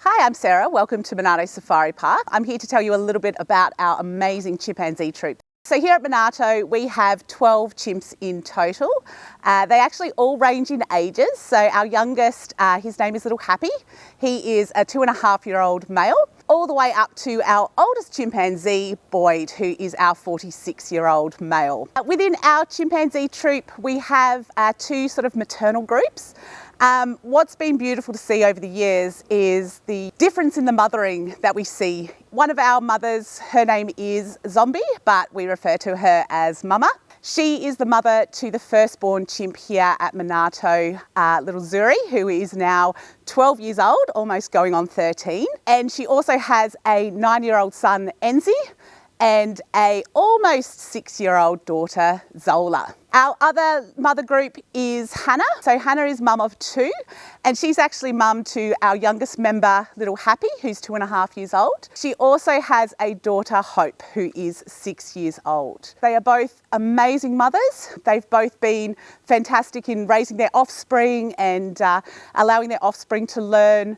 Hi, I'm Sarah. Welcome to Monarto Safari Park. I'm here to tell you a little bit about our amazing chimpanzee troop. So here at Monarto, we have 12 chimps in total. They actually all range in ages. So our youngest, his name is Little Happy. He is a 2.5-year-old male, all the way up to our oldest chimpanzee, Boyd, who is our 46-year-old male. Within our chimpanzee troop, we have two sort of maternal groups. What's been beautiful to see over the years is the difference in the mothering that we see. One of our mothers, her name is Zombie, but we refer to her as Mama. She is the mother to the firstborn chimp here at Monarto, little Zuri, who is now 12 years old, almost going on 13. And she also has a 9-year-old son, Enzi, and a almost 6-year-old daughter, Zola. Our other mother group is Hannah. So Hannah is mum of 2, and she's actually mum to our youngest member, Little Happy, who's 2.5 years old. She also has a daughter, Hope, who is 6 years old. They are both amazing mothers. They've both been fantastic in raising their offspring and allowing their offspring to learn,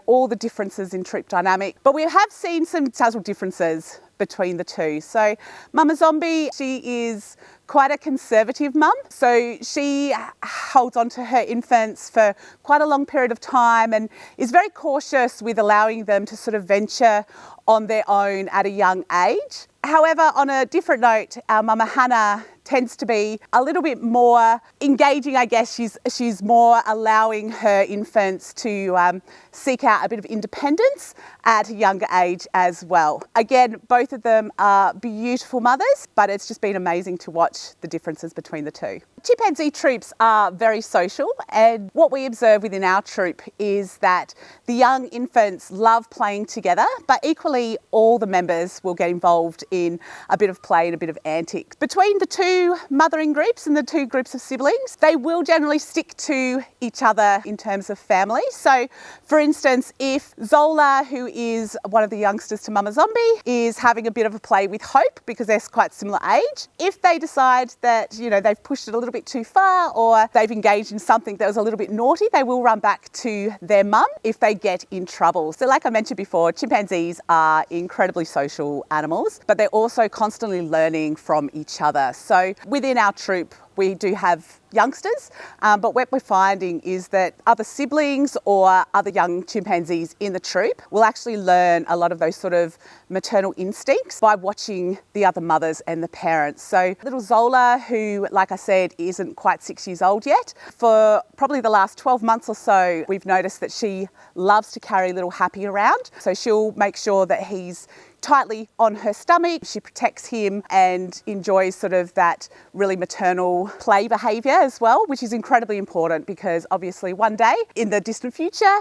all the differences in troop dynamic. But we have seen some subtle differences between the two. So Mama Zombie, she is quite a conservative mum. So she holds on to her infants for quite a long period of time and is very cautious with allowing them to sort of venture on their own at a young age. However, on a different note, our Mama Hannah tends to be a little bit more engaging, I guess. She's more allowing her infants to seek out a bit of independence at a younger age as well. Again, both of them are beautiful mothers, but it's just been amazing to watch the differences between the two. Chimpanzee troops are very social, and what we observe within our troop is that the young infants love playing together, but equally all the members will get involved in a bit of play and a bit of antics. Between the two mothering groups and the two groups of siblings, they will generally stick to each other in terms of family. So for instance, if Zola, who is one of the youngsters to Mama Zombie, is having a bit of a play with Hope because they're quite similar age, if they decide that they've pushed it a little bit too far or they've engaged in something that was a little bit naughty, they will run back to their mum if they get in trouble. So like I mentioned before, chimpanzees are incredibly social animals, but they're also constantly learning from each other. So within our troop, we do have youngsters, but what we're finding is that other siblings or other young chimpanzees in the troop will actually learn a lot of those sort of maternal instincts by watching the other mothers and the parents. So little Zola, who, like I said, isn't quite 6 years old yet, for probably the last 12 months or so, we've noticed that she loves to carry Little Happy around. So she'll make sure that he's tightly on her stomach. She protects him and enjoys sort of that really maternal play behaviour as well, which is incredibly important because obviously one day in the distant future,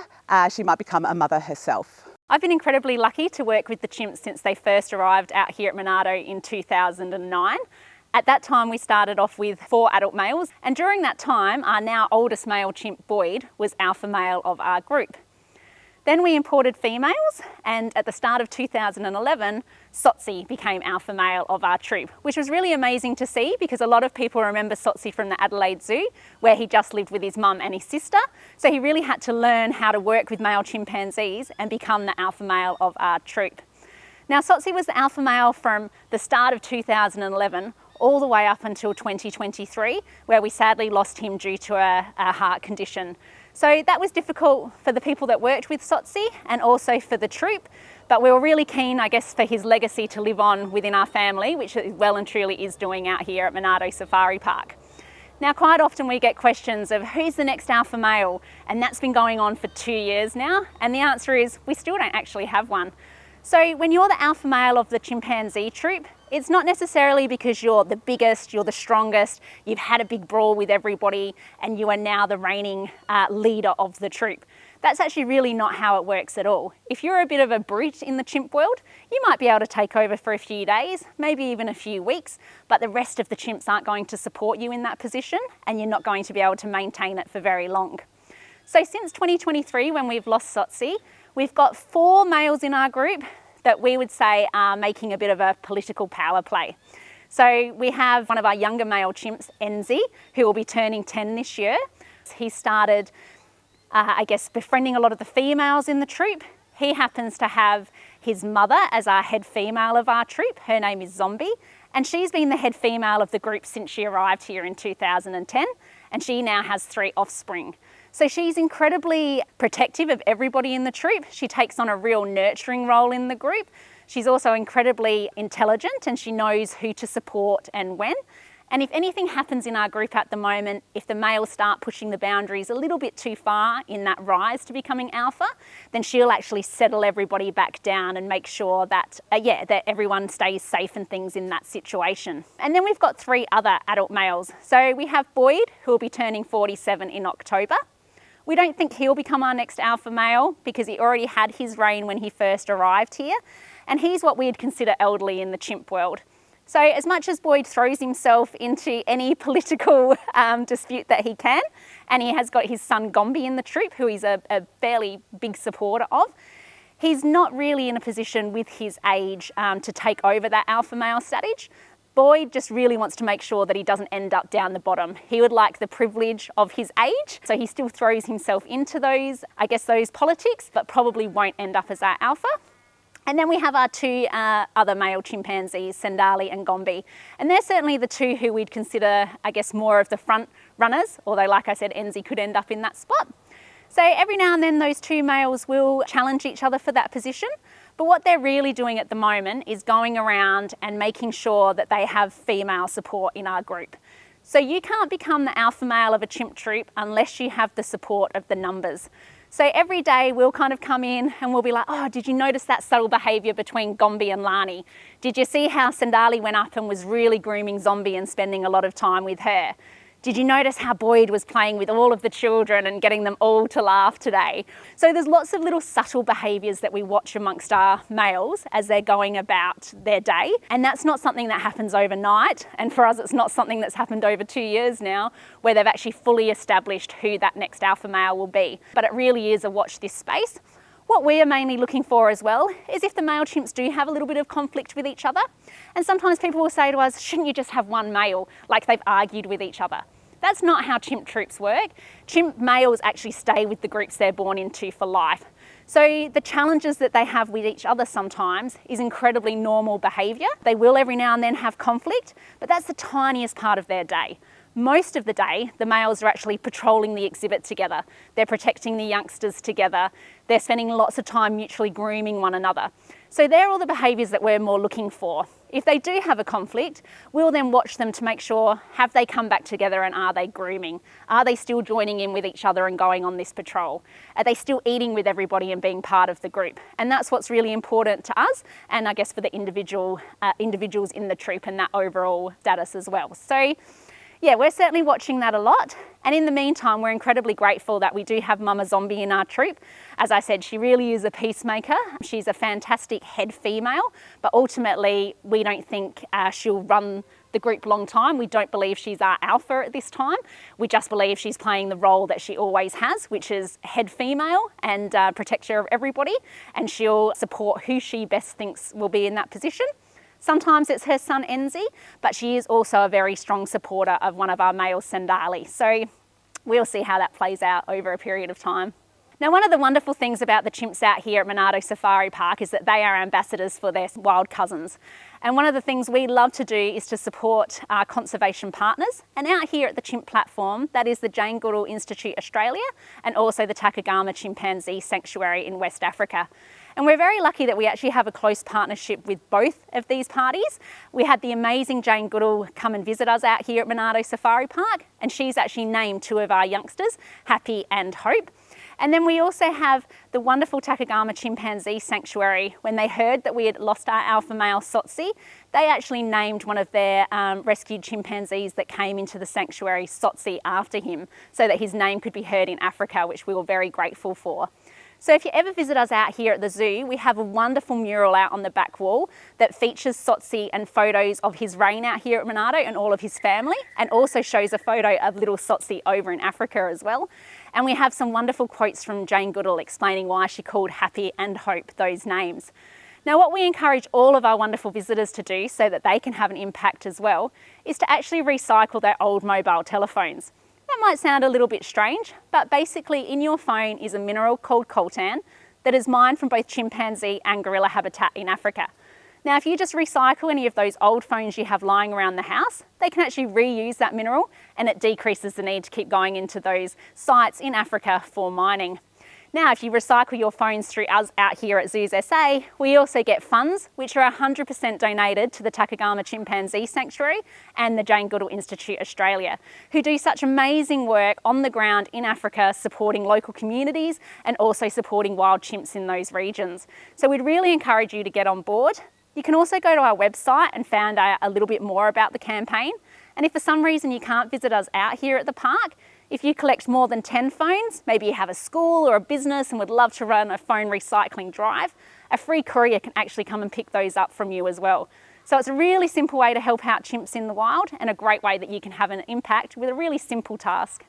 she might become a mother herself. I've been incredibly lucky to work with the chimps since they first arrived out here at Monarto in 2009. At that time, we started off with 4 adult males, and during that time, our now oldest male chimp, Boyd, was alpha male of our group. Then we imported females, and at the start of 2011, Tsotsi became alpha male of our troop, which was really amazing to see because a lot of people remember Tsotsi from the Adelaide Zoo, where he just lived with his mum and his sister. So he really had to learn how to work with male chimpanzees and become the alpha male of our troop. Now, Tsotsi was the alpha male from the start of 2011 all the way up until 2023, where we sadly lost him due to a heart condition. So that was difficult for the people that worked with Tsotsi and also for the troop, but we were really keen, I guess, for his legacy to live on within our family, which it well and truly is doing out here at Monarto Safari Park. Now, quite often we get questions of who's the next alpha male, and that's been going on for 2 years now, and the answer is we still don't actually have one. So when you're the alpha male of the chimpanzee troop, it's not necessarily because you're the biggest, you're the strongest, you've had a big brawl with everybody, and you are now the reigning leader of the troop. That's actually really not how it works at all. If you're a bit of a brute in the chimp world, you might be able to take over for a few days, maybe even a few weeks, but the rest of the chimps aren't going to support you in that position, and you're not going to be able to maintain it for very long. So since 2023, when we've lost Tsotsi, we've got 4 males in our group that we would say are making a bit of a political power play. So we have one of our younger male chimps, Enzi, who will be turning 10 this year. He started I guess, befriending a lot of the females in the troop, He happens to have his mother as our head female of our troop. Her name is Zombie, and she's been the head female of the group since she arrived here in 2010, and she now has 3 offspring. So she's incredibly protective of everybody in the troop. She takes on a real nurturing role in the group. She's also incredibly intelligent, and she knows who to support and when. And if anything happens in our group at the moment, if the males start pushing the boundaries a little bit too far in that rise to becoming alpha, then she'll actually settle everybody back down and make sure that, that everyone stays safe and things in that situation. And then we've got 3 other adult males. So we have Boyd, who will be turning 47 in October. We don't think he'll become our next alpha male because he already had his reign when he first arrived here. And he's what we'd consider elderly in the chimp world. So as much as Boyd throws himself into any political dispute that he can, and he has got his son Gombi in the troop, who he's a fairly big supporter of, he's not really in a position with his age to take over that alpha male status. Boyd just really wants to make sure that he doesn't end up down the bottom. He would like the privilege of his age, so he still throws himself into those politics, but probably won't end up as our alpha. And then we have our 2 other male chimpanzees, Sandali and Gombi. And they're certainly the 2 who we'd consider, more of the front runners, although like I said, Enzi could end up in that spot. So every now and then those 2 males will challenge each other for that position. But what they're really doing at the moment is going around and making sure that they have female support in our group. So you can't become the alpha male of a chimp troop unless you have the support of the numbers. So every day we'll kind of come in and we'll be like, oh, did you notice that subtle behaviour between Gombi and Lani? Did you see how Sandali went up and was really grooming Zombie and spending a lot of time with her? Did you notice how Boyd was playing with all of the children and getting them all to laugh today? So there's lots of little subtle behaviours that we watch amongst our males as they're going about their day. And that's not something that happens overnight. And for us, it's not something that's happened over 2 years now, where they've actually fully established who that next alpha male will be. But it really is a watch this space. What we are mainly looking for as well is if the male chimps do have a little bit of conflict with each other. And sometimes people will say to us, shouldn't you just have one male, like they've argued with each other? That's not how chimp troops work. Chimp males actually stay with the groups they're born into for life. So the challenges that they have with each other sometimes is incredibly normal behaviour. They will every now and then have conflict, but that's the tiniest part of their day. Most of the day, the males are actually patrolling the exhibit together. They're protecting the youngsters together. They're spending lots of time mutually grooming one another. So they're all the behaviours that we're more looking for. If they do have a conflict, we'll then watch them to make sure, have they come back together and are they grooming? Are they still joining in with each other and going on this patrol? Are they still eating with everybody and being part of the group? And that's what's really important to us and I guess for the individuals in the troop and that overall status as well. So yeah, we're certainly watching that a lot. And in the meantime, we're incredibly grateful that we do have Mama Zombie in our troop. As I said, she really is a peacemaker. She's a fantastic head female, but ultimately we don't think she'll run the group long time. We don't believe she's our alpha at this time. We just believe she's playing the role that she always has, which is head female and protector of everybody. And she'll support who she best thinks will be in that position. Sometimes it's her son Enzi, but she is also a very strong supporter of one of our males, Sandali. So we'll see how that plays out over a period of time. Now, one of the wonderful things about the chimps out here at Monarto Safari Park is that they are ambassadors for their wild cousins. And one of the things we love to do is to support our conservation partners. And out here at the chimp platform, that is the Jane Goodall Institute Australia and also the Takagama Chimpanzee Sanctuary in West Africa. And we're very lucky that we actually have a close partnership with both of these parties. We had the amazing Jane Goodall come and visit us out here at Monarto Safari Park, and she's actually named 2 of our youngsters, Happy and Hope. And then we also have the wonderful Takagama Chimpanzee Sanctuary. When they heard that we had lost our alpha male Tsotsi, they actually named one of their rescued chimpanzees that came into the sanctuary Tsotsi after him, so that his name could be heard in Africa, which we were very grateful for. So if you ever visit us out here at the zoo, we have a wonderful mural out on the back wall that features Tsotsi and photos of his reign out here at Monarto and all of his family, and also shows a photo of little Tsotsi over in Africa as well. And we have some wonderful quotes from Jane Goodall explaining why she called Happy and Hope those names. Now, what we encourage all of our wonderful visitors to do so that they can have an impact as well is to actually recycle their old mobile telephones. That might sound a little bit strange, but basically in your phone is a mineral called coltan that is mined from both chimpanzee and gorilla habitat in Africa. Now, if you just recycle any of those old phones you have lying around the house, they can actually reuse that mineral, and it decreases the need to keep going into those sites in Africa for mining. Now, if you recycle your phones through us out here at Zoos SA, we also get funds, which are 100% donated to the Takagama Chimpanzee Sanctuary and the Jane Goodall Institute Australia, who do such amazing work on the ground in Africa, supporting local communities and also supporting wild chimps in those regions. So we'd really encourage you to get on board. You can also go to our website and find out a little bit more about the campaign. And if for some reason you can't visit us out here at the park, if you collect more than 10 phones, maybe you have a school or a business and would love to run a phone recycling drive, a free courier can actually come and pick those up from you as well. So it's a really simple way to help out chimps in the wild, and a great way that you can have an impact with a really simple task.